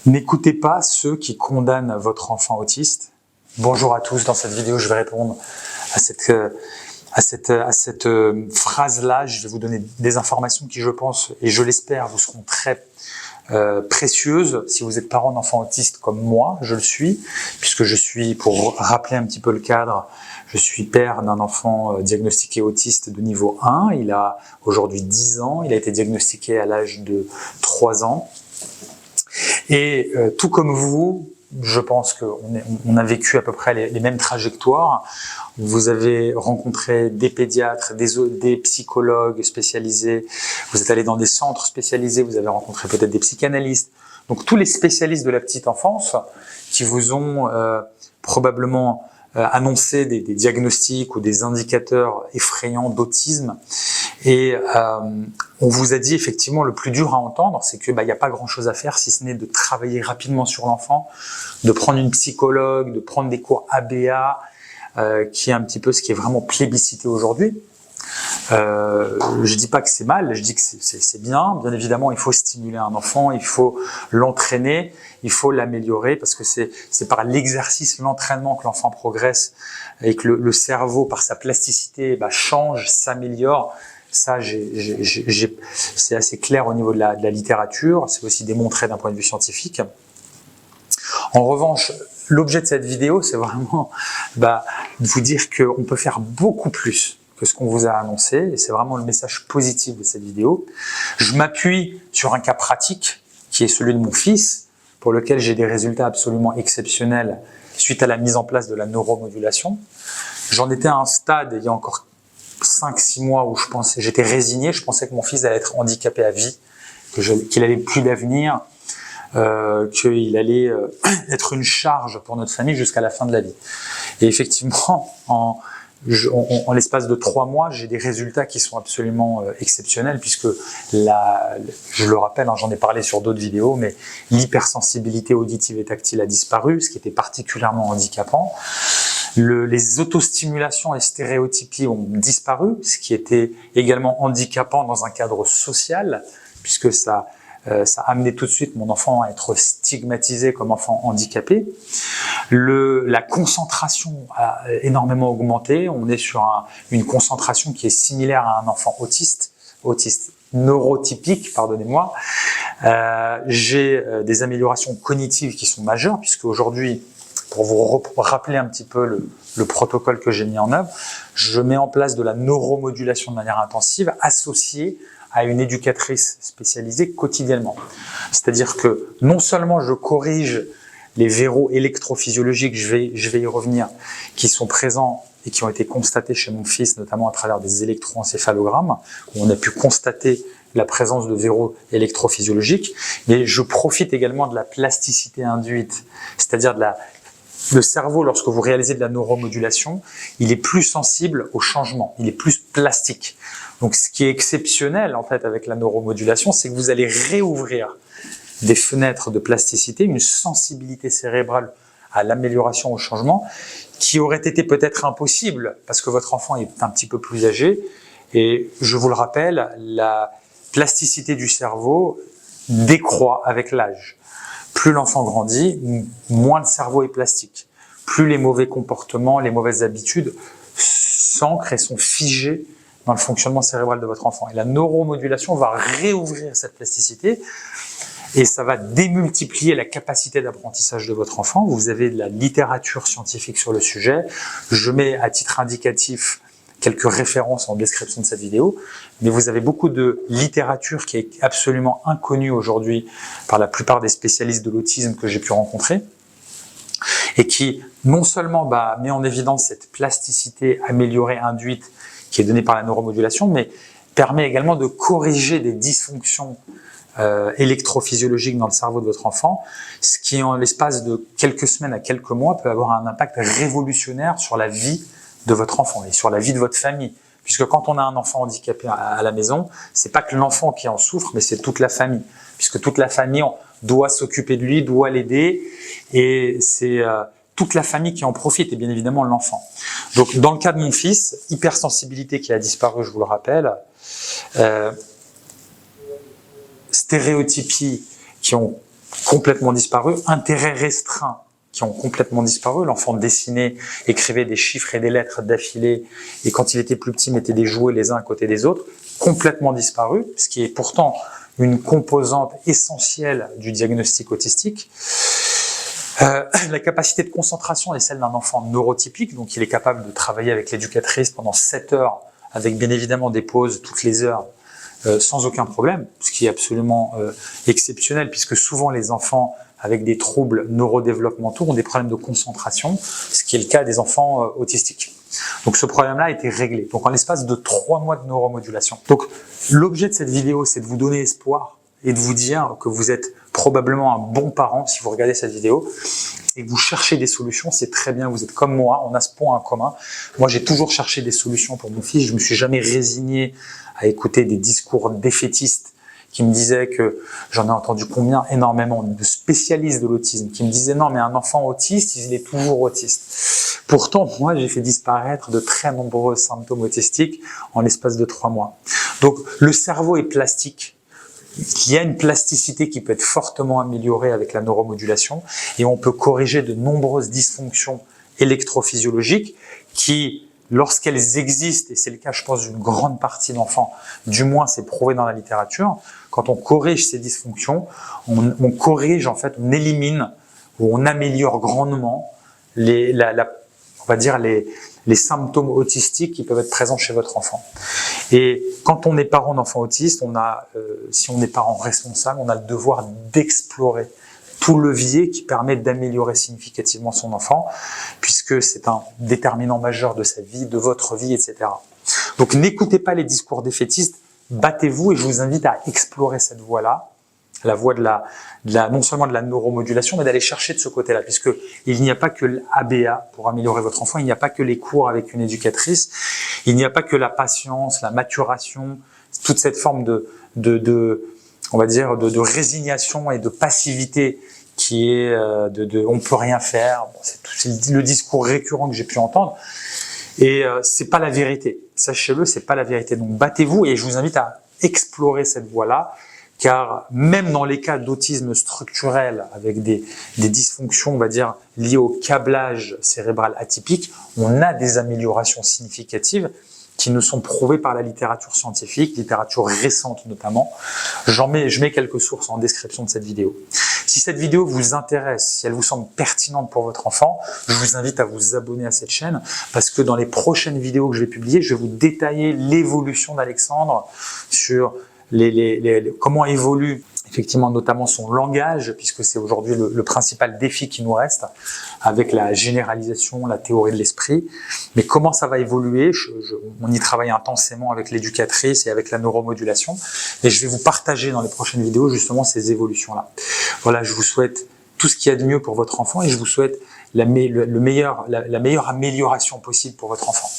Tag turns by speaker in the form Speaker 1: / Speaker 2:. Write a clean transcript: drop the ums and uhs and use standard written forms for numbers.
Speaker 1: N'écoutez pas ceux qui condamnent votre enfant autiste. Bonjour à tous, dans cette vidéo je vais répondre à cette phrase-là. Je vais vous donner des informations qui, je pense, et je l'espère, vous seront très précieuses si vous êtes parent d'enfants autistes comme moi, je le suis, puisque je suis, pour rappeler un petit peu le cadre, je suis père d'un enfant diagnostiqué autiste de niveau 1. Il a aujourd'hui 10 ans, il a été diagnostiqué à l'âge de 3 ans. Et tout comme vous, je pense qu'on a vécu à peu près les mêmes trajectoires. Vous avez rencontré des pédiatres, des psychologues spécialisés, vous êtes allé dans des centres spécialisés, vous avez rencontré peut-être des psychanalystes. Donc tous les spécialistes de la petite enfance qui vous ont probablement annoncer des diagnostics ou des indicateurs effrayants d'autisme. Et on vous a dit effectivement le plus dur à entendre, c'est que y a pas grand-chose à faire si ce n'est de travailler rapidement sur l'enfant, de prendre une psychologue, de prendre des cours ABA, qui est un petit peu ce qui est vraiment plébiscité aujourd'hui. Je dis pas que c'est mal, je dis que c'est bien. Bien évidemment, il faut stimuler un enfant, il faut l'entraîner, il faut l'améliorer, parce que c'est par l'exercice, l'entraînement que l'enfant progresse et que le cerveau, par sa plasticité, change, s'améliore. Ça, c'est assez clair au niveau de la littérature. C'est aussi démontré d'un point de vue scientifique. En revanche, l'objet de cette vidéo, c'est vraiment de vous dire qu'on peut faire beaucoup plus que ce qu'on vous a annoncé, et c'est vraiment le message positif de cette vidéo. Je m'appuie sur un cas pratique, qui est celui de mon fils, pour lequel j'ai des résultats absolument exceptionnels suite à la mise en place de la neuromodulation. J'en étais à un stade, il y a encore 5-6 mois, où j'étais résigné, je pensais que mon fils allait être handicapé à vie, qu'il allait plus d'avenir, qu'il allait être une charge pour notre famille jusqu'à la fin de la vie. Et effectivement, en l'espace de 3 mois, j'ai des résultats qui sont absolument exceptionnels, puisque je le rappelle, j'en ai parlé sur d'autres vidéos, mais l'hypersensibilité auditive et tactile a disparu, ce qui était particulièrement handicapant. Les autostimulations et stéréotypies ont disparu, ce qui était également handicapant dans un cadre social, puisque ça a amené tout de suite mon enfant à être stigmatisé comme enfant handicapé. La concentration a énormément augmenté. On est sur une concentration qui est similaire à un enfant autiste neurotypique, pardonnez-moi. J'ai des améliorations cognitives qui sont majeures, puisque aujourd'hui, pour vous rappeler un petit peu le protocole que j'ai mis en œuvre, je mets en place de la neuromodulation de manière intensive, associée à une éducatrice spécialisée quotidiennement. C'est-à-dire que non seulement je corrige les verrous électrophysiologiques, je vais y revenir, qui sont présents et qui ont été constatés chez mon fils, notamment à travers des électroencéphalogrammes, où on a pu constater la présence de verrous électrophysiologiques, mais je profite également de la plasticité induite, c'est-à-dire le cerveau, lorsque vous réalisez de la neuromodulation, il est plus sensible au changement, il est plus plastique. Donc ce qui est exceptionnel en fait avec la neuromodulation, c'est que vous allez réouvrir des fenêtres de plasticité, une sensibilité cérébrale à l'amélioration, au changement, qui aurait été peut-être impossible parce que votre enfant est un petit peu plus âgé. Et je vous le rappelle, la plasticité du cerveau décroît avec l'âge. Plus l'enfant grandit, moins le cerveau est plastique. Plus les mauvais comportements, les mauvaises habitudes s'ancrent et sont figés dans le fonctionnement cérébral de votre enfant. Et la neuromodulation va réouvrir cette plasticité et ça va démultiplier la capacité d'apprentissage de votre enfant. Vous avez de la littérature scientifique sur le sujet. Je mets à titre indicatif quelques références en description de cette vidéo, mais vous avez beaucoup de littérature qui est absolument inconnue aujourd'hui par la plupart des spécialistes de l'autisme que j'ai pu rencontrer, et qui non seulement met en évidence cette plasticité améliorée induite qui est donnée par la neuromodulation, mais permet également de corriger des dysfonctions électrophysiologiques dans le cerveau de votre enfant, ce qui en l'espace de quelques semaines à quelques mois peut avoir un impact révolutionnaire sur la vie de votre enfant et sur la vie de votre famille. Puisque quand on a un enfant handicapé à la maison, c'est pas que l'enfant qui en souffre, mais c'est toute la famille. Puisque toute la famille doit s'occuper de lui, doit l'aider, et c'est toute la famille qui en profite, et bien évidemment l'enfant. Donc dans le cas de mon fils, hypersensibilité qui a disparu, je vous le rappelle, stéréotypies qui ont complètement disparu, intérêts restreints qui ont complètement disparu. L'enfant dessinait, écrivait des chiffres et des lettres d'affilée, et quand il était plus petit, mettait des jouets les uns à côté des autres, complètement disparu, ce qui est pourtant une composante essentielle du diagnostic autistique. La capacité de concentration est celle d'un enfant neurotypique, donc il est capable de travailler avec l'éducatrice pendant 7 heures, avec bien évidemment des pauses toutes les heures, sans aucun problème, ce qui est absolument exceptionnel, puisque souvent les enfants avec des troubles neurodéveloppementaux ont des problèmes de concentration, ce qui est le cas des enfants autistiques. Donc ce problème-là a été réglé, donc en l'espace de 3 mois de neuromodulation. Donc l'objet de cette vidéo, c'est de vous donner espoir et de vous dire que vous êtes probablement un bon parent si vous regardez cette vidéo et que vous cherchez des solutions. C'est très bien, vous êtes comme moi, on a ce point en commun. Moi, j'ai toujours cherché des solutions pour mon fils, je me suis jamais résigné à écouter des discours défaitistes qui me disaient que, j'en ai entendu combien, énormément de spécialistes de l'autisme, qui me disaient non mais un enfant autiste, il est toujours autiste. Pourtant, moi j'ai fait disparaître de très nombreux symptômes autistiques en l'espace de 3 mois. Donc le cerveau est plastique, il y a une plasticité qui peut être fortement améliorée avec la neuromodulation et on peut corriger de nombreuses dysfonctions électrophysiologiques qui, lorsqu'elles existent, et c'est le cas je pense d'une grande partie d'enfants, du moins c'est prouvé dans la littérature, quand on corrige ces dysfonctions, on corrige en fait, on élimine ou on améliore grandement on va dire les symptômes autistiques qui peuvent être présents chez votre enfant. Et quand on est parent d'enfants autistes, si on est parent responsable, on a le devoir d'explorer tout levier qui permet d'améliorer significativement son enfant, puisque c'est un déterminant majeur de sa vie, de votre vie, etc. Donc n'écoutez pas les discours défaitistes, battez-vous et je vous invite à explorer cette voie-là, la voie non seulement de la neuromodulation, mais d'aller chercher de ce côté-là, puisque il n'y a pas que l'ABA pour améliorer votre enfant, il n'y a pas que les cours avec une éducatrice, il n'y a pas que la patience, la maturation, toute cette forme on va dire, de résignation et de passivité qui est on peut rien faire. Bon, c'est le discours récurrent que j'ai pu entendre. Et c'est pas la vérité. Sachez-le, c'est pas la vérité. Donc battez-vous et je vous invite à explorer cette voie-là, car même dans les cas d'autisme structurel avec des dysfonctions, on va dire, liées au câblage cérébral atypique, on a des améliorations significatives qui nous sont prouvées par la littérature scientifique, littérature récente notamment. Je mets quelques sources en description de cette vidéo. Si cette vidéo vous intéresse, si elle vous semble pertinente pour votre enfant, je vous invite à vous abonner à cette chaîne parce que dans les prochaines vidéos que je vais publier, je vais vous détailler l'évolution d'Alexandre sur comment évolue effectivement notamment son langage, puisque c'est aujourd'hui le principal défi qui nous reste avec la généralisation, la théorie de l'esprit. Mais comment ça va évoluer, on y travaille intensément avec l'éducatrice et avec la neuromodulation. Et je vais vous partager dans les prochaines vidéos justement ces évolutions-là. Voilà, je vous souhaite tout ce qu'il y a de mieux pour votre enfant et je vous souhaite la meilleure amélioration possible pour votre enfant.